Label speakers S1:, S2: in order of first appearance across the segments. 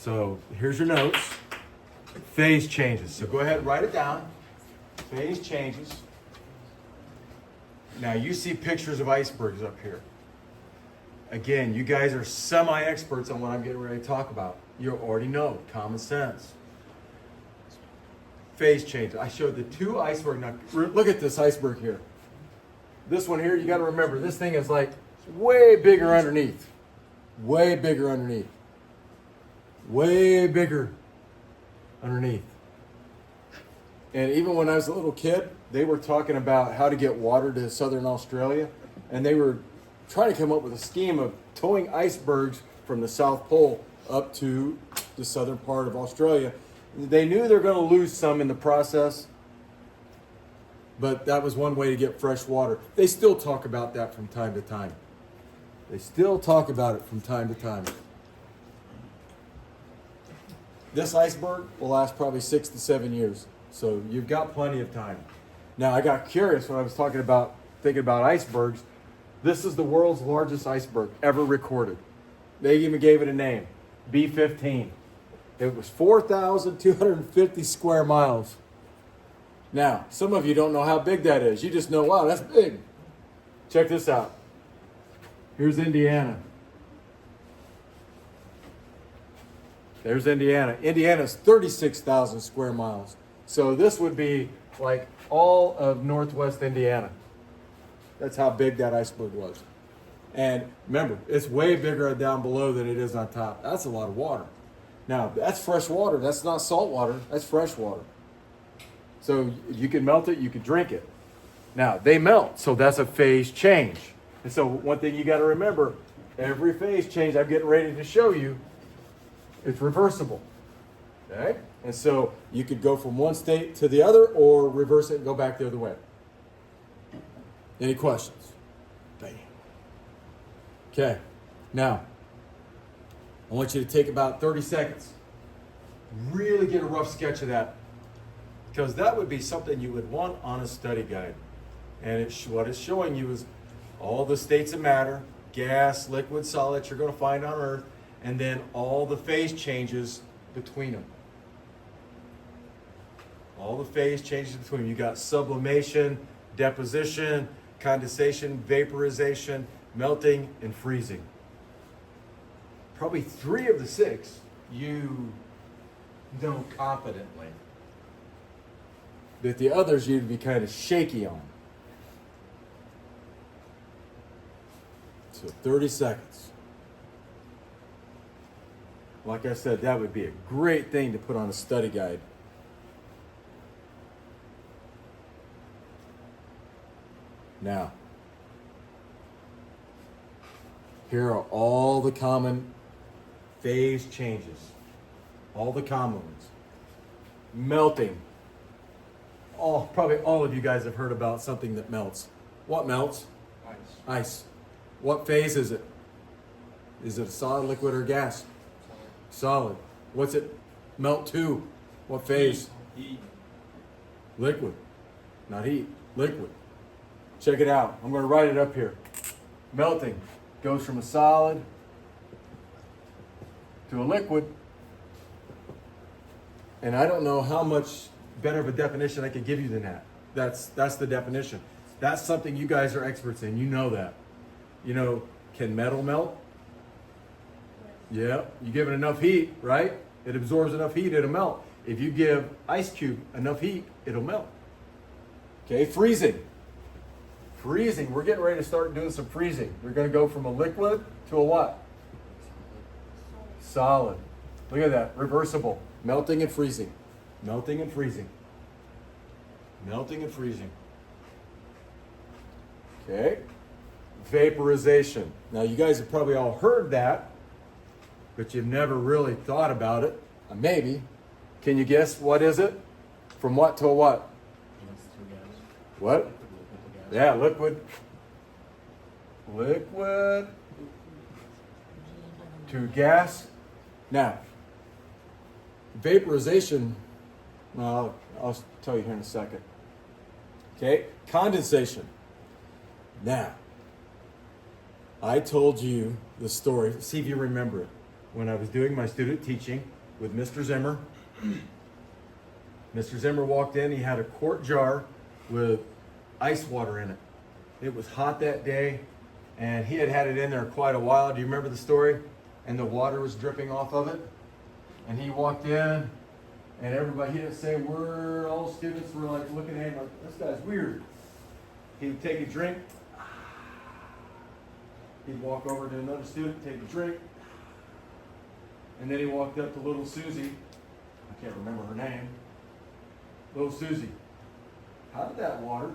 S1: So here's your notes. Phase changes. So go ahead and write it down. Phase changes. Now you see pictures of icebergs up here. Again, you guys are semi-experts on what I'm getting ready to talk about. You already know, common sense. Phase changes. I showed the two icebergs. Now look at this iceberg here. This one here, you got to remember, this thing is like way bigger underneath. Way bigger underneath. Way bigger underneath. And even when I was a little kid, they were talking about how to get water to southern Australia. And they were trying to come up with a scheme of towing icebergs from the South Pole up to the southern part of Australia. They knew they were going to lose some in the process, but that was one way to get fresh water. They still talk about that from time to time. They still talk about it from time to time. This iceberg will last probably 6 to 7 years, so you've got plenty of time. Now, I got curious when I was thinking about icebergs. This is the world's largest iceberg ever recorded. They even gave it a name, B-15. It was 4,250 square miles. Now, some of you don't know how big that is. You just know, wow, that's big. Check this out. Here's Indiana. There's Indiana. Indiana's 36,000 square miles. So this would be like all of northwest Indiana. That's how big that iceberg was. And remember, it's way bigger down below than it is on top. That's a lot of water. Now, that's fresh water. That's not salt water. That's fresh water. So you can melt it, you can drink it. Now, they melt, so that's a phase change. And so one thing you got to remember, every phase change I'm getting ready to show you, it's reversible. Okay? And so you could go from one state to the other or reverse it and go back the other way. Any questions? Bam. Okay. Now, I want you to take about 30 seconds. Really get a rough sketch of that. Because that would be something you would want on a study guide. And what it's showing you is all the states of matter, gas, liquid, solid that you're going to find on Earth, and then all the phase changes between them. All the phase changes between them. You got sublimation, deposition, condensation, vaporization, melting, and freezing. Probably 3 of the 6 you know confidently. But the others you'd be kind of shaky on. So 30 seconds. Like I said, that would be a great thing to put on a study guide. Now, here are all the common phase changes. All the common ones. Melting. Probably all of you guys have heard about something that melts. What melts?
S2: Ice.
S1: Ice. What phase is it? Is it a solid, liquid, or gas? Solid. What's it melt to? What phase?
S2: Heat.
S1: Liquid. Not heat. Liquid. Check it out. I'm going to write it up here. Melting goes from a solid to a liquid. And I don't know how much better of a definition I could give you than that. That's the definition. That's something you guys are experts in. You know that. You know, can metal melt? Yeah. You give it enough heat, right? It absorbs enough heat, it'll melt. If you give ice cube enough heat, it'll melt. Okay, freezing. Freezing. We're getting ready to start doing some freezing. We're going to go from a liquid to a what? Solid. Look at that. Reversible. Melting and freezing. Melting and freezing. Melting and freezing. Okay. Vaporization. Now, you guys have probably all heard that, but you've never really thought about it. Maybe. Can you guess what is it? From what to a what? What? Yeah, liquid. Liquid to gas. Now, vaporization, well, I'll tell you here in a second. Okay, condensation. Now, I told you the story. See if you remember it. when I was doing my student teaching with Mr. Zimmer. Mr. Zimmer walked in, he had a quart jar with ice water in it. It was hot that day, and he had had it in there quite a while. Do you remember the story? And the water was dripping off of it. And he walked in, and everybody, he didn't say a word. All the students were like looking at him like, this guy's weird. He would take a drink. He'd walk over to another student, take a drink. And then he walked up to little Susie. I can't remember her name. Little Susie, how did that water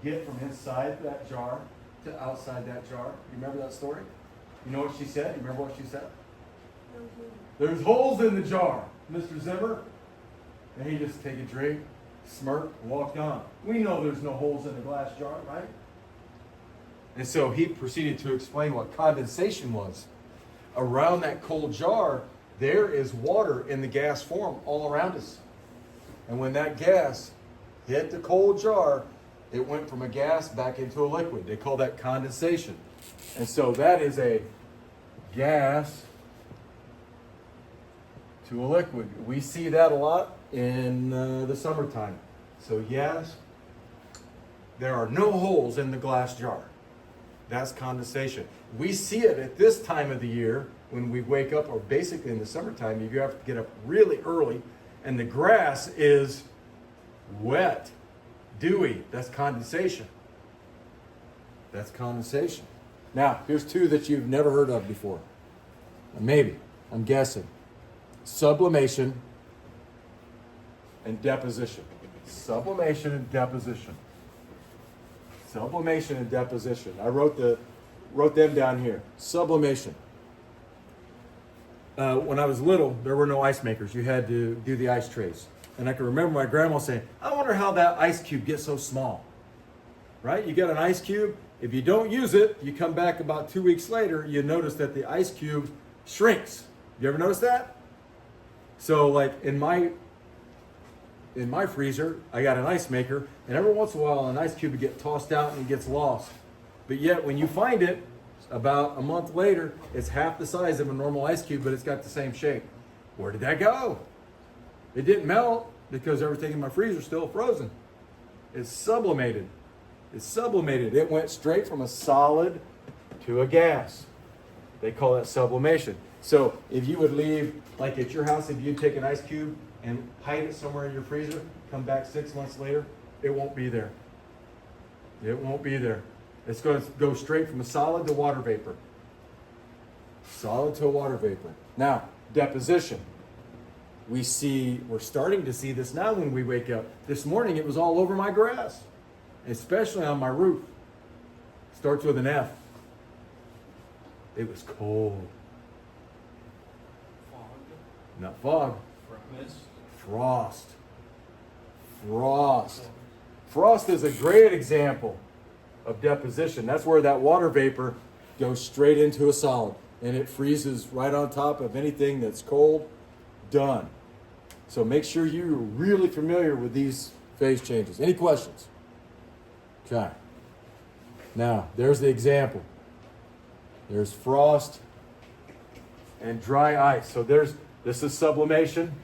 S1: get from inside that jar to outside that jar? You remember that story? You know what she said? You remember what she said? There's holes in the jar, Mr. Zimmer. And he just take a drink, smirk, and walked on. We know there's no holes in the glass jar, right? And so he proceeded to explain what condensation was. Around that cold jar, there is water in the gas form all around us. And when that gas hit the cold jar, it went from a gas back into a liquid. They call that condensation. And so that is a gas to a liquid. We see that a lot in the summertime. So yes, there are no holes in the glass jar. That's condensation. We see it at this time of the year when we wake up, or basically in the summertime, you have to get up really early, and the grass is wet, dewy. That's condensation. That's condensation. Now, here's two that you've never heard of before. Maybe, I'm guessing. Sublimation and deposition. Sublimation and deposition. Sublimation and deposition. I wrote them down here. Sublimation. When I was little, there were no ice makers. You had to do the ice trays. And I can remember my grandma saying, I wonder how that ice cube gets so small. Right? You get an ice cube. If you don't use it, you come back about 2 weeks later, you notice that the ice cube shrinks. You ever notice that? So like in my freezer, I got an ice maker, and every once in a while an ice cube would get tossed out and it gets lost. But yet when you find it, about a month later, it's half the size of a normal ice cube, but it's got the same shape. Where did that go? It didn't melt because everything in my freezer is still frozen. It's sublimated. It's sublimated. It went straight from a solid to a gas. They call that sublimation. So if you would leave, like at your house, if you take an ice cube and hide it somewhere in your freezer, come back 6 months later, it won't be there. It won't be there. It's going to go straight from a solid to water vapor. Solid to water vapor. Now, deposition. We're starting to see this now when we wake up. This morning it was all over my grass, especially on my roof. Starts with an F. It was cold.
S2: Fog.
S1: Not fog.
S2: Mist.
S1: Frost. Frost. Frost is a great example of deposition. That's where that water vapor goes straight into a solid and it freezes right on top of anything that's cold. Done. So make sure you're really familiar with these phase changes. Any questions? Okay. Now, there's the example. There's frost and dry ice. So this is sublimation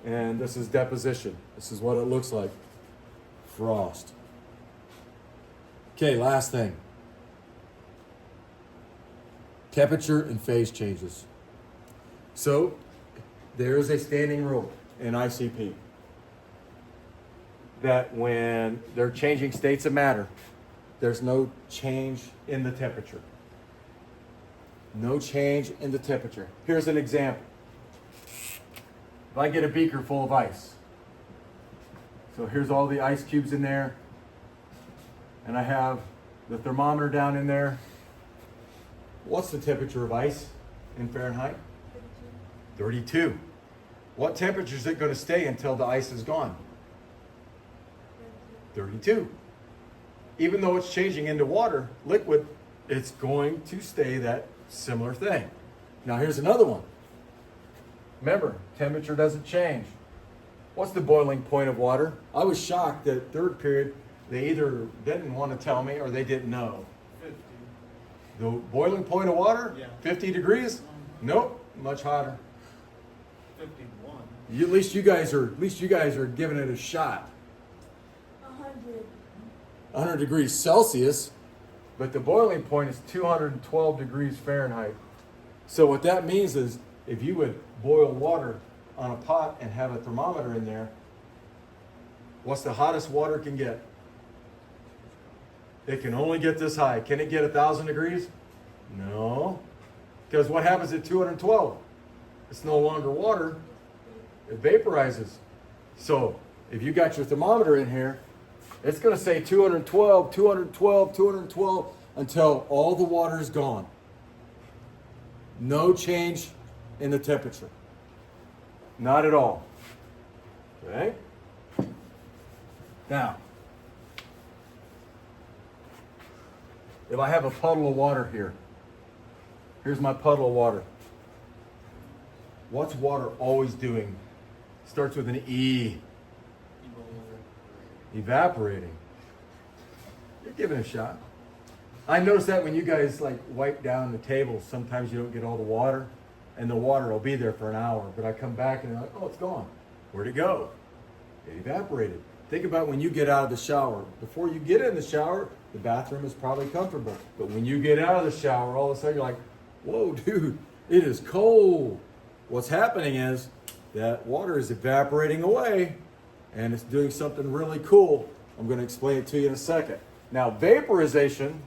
S1: and this is deposition. This is what it looks like. Frost. Okay, last thing. Temperature and phase changes. So, there is a standing rule in ICP that when they're changing states of matter, there's no change in the temperature. No change in the temperature. Here's an example. If I get a beaker full of ice, so here's all the ice cubes in there, and I have the thermometer down in there. What's the temperature of ice in Fahrenheit? 32. What temperature is it going to stay until the ice is gone? 32. Even though it's changing into water, liquid, it's going to stay that similar thing. Now here's another one. Remember, temperature doesn't change. What's the boiling point of water? I was shocked that third period, they either didn't want to tell me or they didn't know.
S2: 50.
S1: The boiling point of water?
S2: Yeah.
S1: 50 degrees? Nope, much hotter.
S2: 51.
S1: At least you guys are giving it a shot. 100 degrees Celsius, but the boiling point is 212 degrees Fahrenheit. So what that means is if you would boil water on a pot and have a thermometer in there, what's the hottest water can get? It can only get this high. Can it get 1,000 degrees? No. Because what happens at 212? It's no longer water. It vaporizes. So if you got your thermometer in here, it's going to say 212, 212, 212 until all the water is gone. No change in the temperature. Not at all. Okay? Now, if I have a puddle of water here, here's my puddle of water. What's water always doing? Starts with an E. Evaporating. You're giving it a shot. I notice that when you guys like wipe down the table, sometimes you don't get all the water, and the water will be there for an hour, but I come back and I'm like, oh, it's gone. Where'd it go? It evaporated. Think about when you get out of the shower. Before you get in the shower, the bathroom is probably comfortable. But when you get out of the shower, all of a sudden you're like, whoa, dude, it is cold. What's happening is that water is evaporating away, and it's doing something really cool. I'm going to explain it to you in a second. Now, vaporization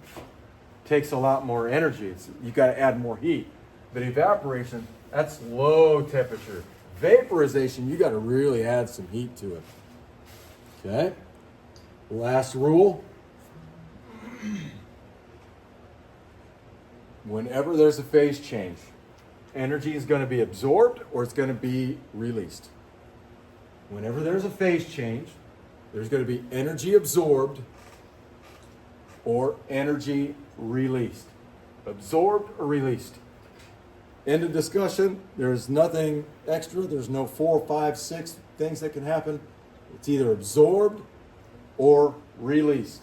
S1: takes a lot more energy. You got to add more heat. But evaporation, that's low temperature. Vaporization, you got to really add some heat to it. Okay? Last rule. Whenever there's a phase change, energy is going to be absorbed or it's going to be released. Whenever there's a phase change, there's going to be energy absorbed or energy released. Absorbed or released. End of discussion. There's nothing extra. There's no 4, 5, 6 things that can happen. It's either absorbed or released.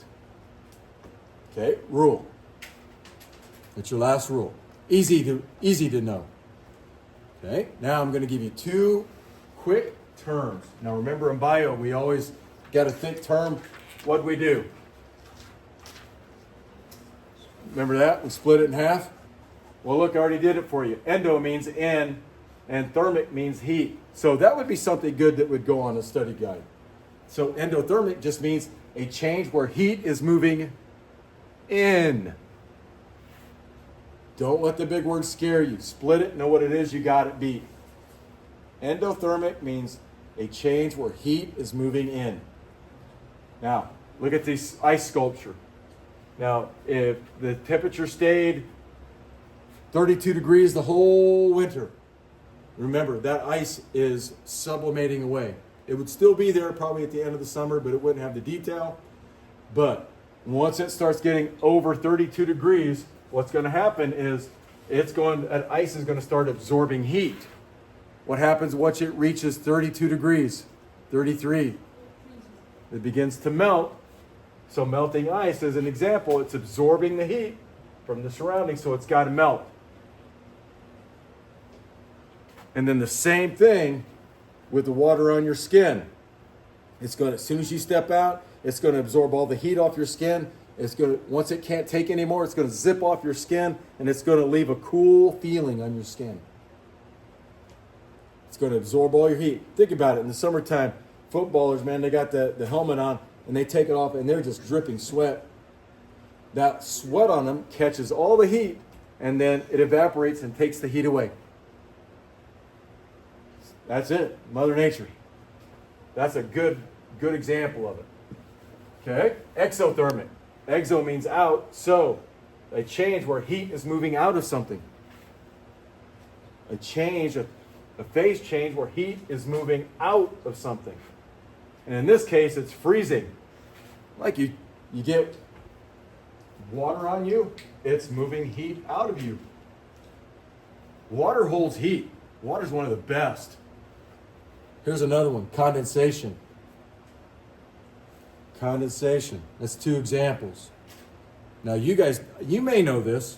S1: Okay, rule. That's your last rule. Easy to know. Okay, now I'm going to give you 2 quick terms. Now remember in bio, we always got to think term. What'd we do? Remember that? We split it in half. Well, look, I already did it for you. Endo means in, and thermic means heat. So that would be something good that would go on a study guide. So endothermic just means a change where heat is moving in. Don't let the big word scare you. Split it, know what it is, you got it beat. Endothermic means a change where heat is moving in. Now, look at this ice sculpture. Now, if the temperature stayed 32 degrees the whole winter, remember, that ice is sublimating away. It would still be there probably at the end of the summer, but it wouldn't have the detail. But once it starts getting over 32 degrees, what's going to happen is that ice is going to start absorbing heat. What happens once it reaches 32 degrees, 33? It begins to melt. So melting ice, as an example, it's absorbing the heat from the surroundings, so it's got to melt. And then the same thing with the water on your skin. It's going to, as soon as you step out, it's going to absorb all the heat off your skin. It's going to, once it can't take anymore, it's going to zip off your skin, and it's going to leave a cool feeling on your skin. It's going to absorb all your heat. Think about it. In the summertime, footballers, man, they got the helmet on, and they take it off, and they're just dripping sweat. That sweat on them catches all the heat, and then it evaporates and takes the heat away. That's it. Mother Nature. That's a good example of it. Okay? Exothermic. Exo means out, so a change where heat is moving out of something. A phase change where heat is moving out of something. And in this case, it's freezing. Like you get water on you, it's moving heat out of you. Water holds heat. Water's one of the best. Here's another one, condensation. Condensation. That's 2 examples. Now you guys, you may know this,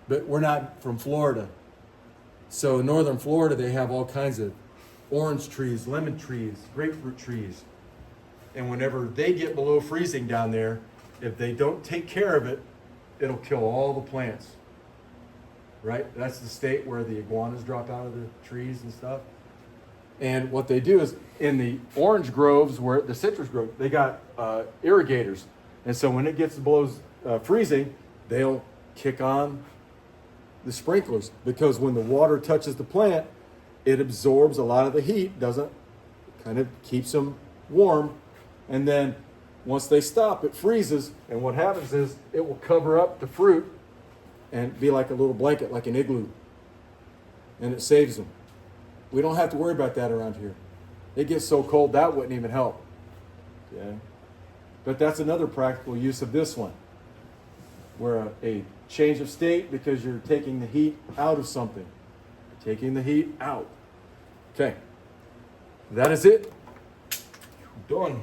S1: but we're not from Florida. So in northern Florida, they have all kinds of orange trees, lemon trees, grapefruit trees. And whenever they get below freezing down there, if they don't take care of it, it'll kill all the plants. Right? That's the state where the iguanas drop out of the trees and stuff. And what they do is in the orange groves, where the citrus grove, they got irrigators. And so when it gets below freezing, they'll kick on the sprinklers, because when the water touches the plant, it absorbs a lot of the heat, doesn't, kind of keeps them warm. And then once they stop, it freezes. And what happens is it will cover up the fruit and be like a little blanket, like an igloo. And it saves them. We don't have to worry about that around here. It gets so cold, that wouldn't even help. Okay? But that's another practical use of this one, where a change of state, because you're taking the heat out of something. Taking the heat out. Okay. That is it. Done.